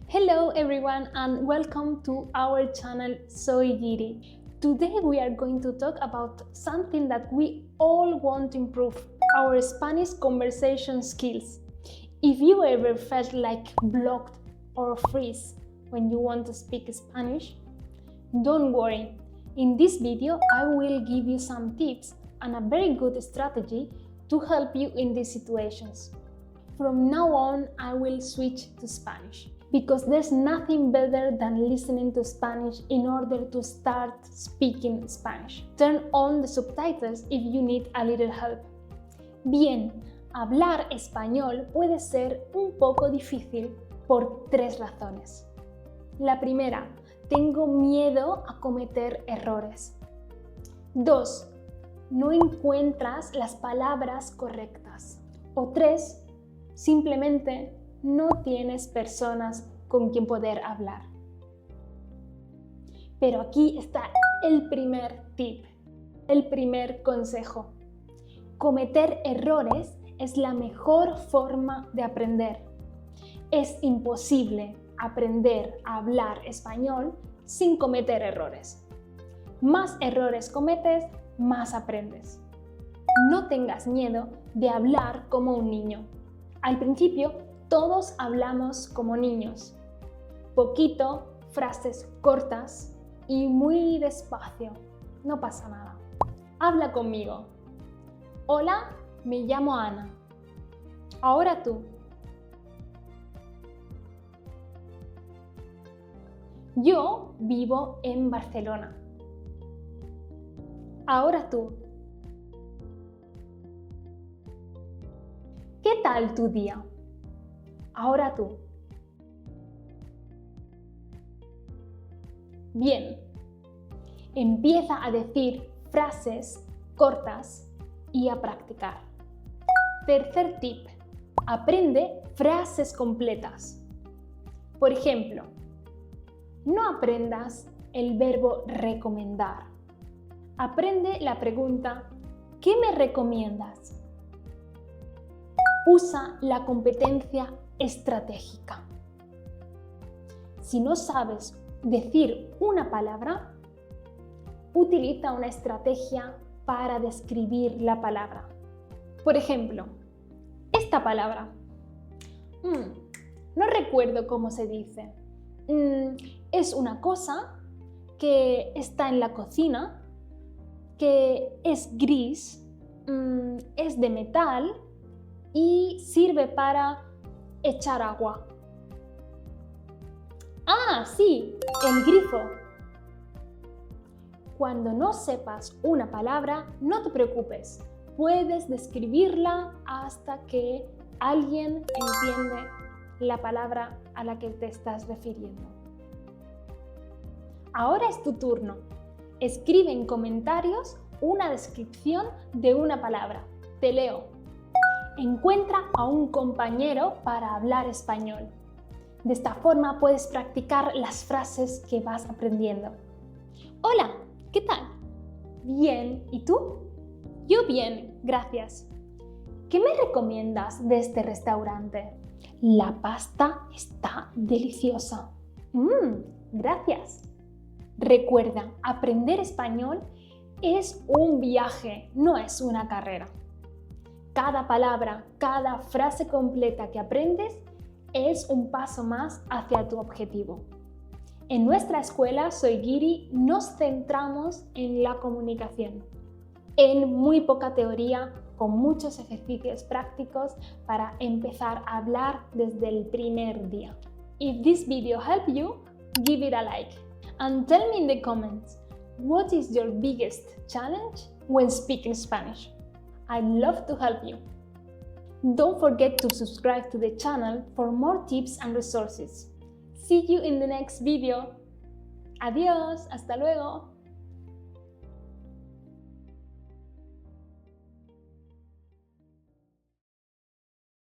Hello everyone and welcome to our channel Soy Giri. Today we are going to talk about something that we all want to improve, our Spanish conversation skills. If you ever felt like blocked or freeze when you want to speak Spanish, don't worry. In this video I will give you some tips and a very good strategy to help you in these situations. From now on I will switch to Spanish, because there's nothing better than listening to Spanish in order to start speaking Spanish. Turn on the subtitles if you need a little help. Bien, hablar español puede ser un poco difícil por tres razones. La primera, tengo miedo a cometer errores. 2, no encuentras las palabras correctas. O 3, simplemente no tienes personas con quien poder hablar. Pero aquí está el primer tip, el primer consejo. Cometer errores es la mejor forma de aprender. Es imposible aprender a hablar español sin cometer errores. Más errores cometes, más aprendes. No tengas miedo de hablar como un niño. Al principio, todos hablamos como niños. Poquito, frases cortas y muy despacio. No pasa nada. Habla conmigo. Hola, me llamo Ana. Ahora tú. Yo vivo en Barcelona. Ahora tú. ¿Qué tal tu día? Ahora tú. Bien. Empieza a decir frases cortas y a practicar. Tercer tip. Aprende frases completas. Por ejemplo, no aprendas el verbo recomendar. Aprende la pregunta ¿qué me recomiendas? Usa la competencia estratégica. Si no sabes decir una palabra, utiliza una estrategia para describir la palabra. Por ejemplo, esta palabra. No recuerdo cómo se dice. Es una cosa que está en la cocina, que es gris, es de metal y sirve para echar agua. ¡Ah, sí! El grifo. Cuando no sepas una palabra, no te preocupes. Puedes describirla hasta que alguien entiende la palabra a la que te estás refiriendo. Ahora es tu turno. Escribe en comentarios una descripción de una palabra. Te leo. Encuentra a un compañero para hablar español. De esta forma puedes practicar las frases que vas aprendiendo. Hola, ¿qué tal? Bien, ¿y tú? Yo bien, gracias. ¿Qué me recomiendas de este restaurante? La pasta está deliciosa. Gracias. Recuerda, aprender español es un viaje, no es una carrera. Cada palabra, cada frase completa que aprendes es un paso más hacia tu objetivo. En nuestra escuela Soy Giri nos centramos en la comunicación, en muy poca teoría, con muchos ejercicios prácticos para empezar a hablar desde el primer día. If this video helped you, give it a like and tell me in the comments what is your biggest challenge when speaking Spanish. I'd love to help you. Don't forget to subscribe to the channel for more tips and resources. See you in the next video. Adiós, hasta luego.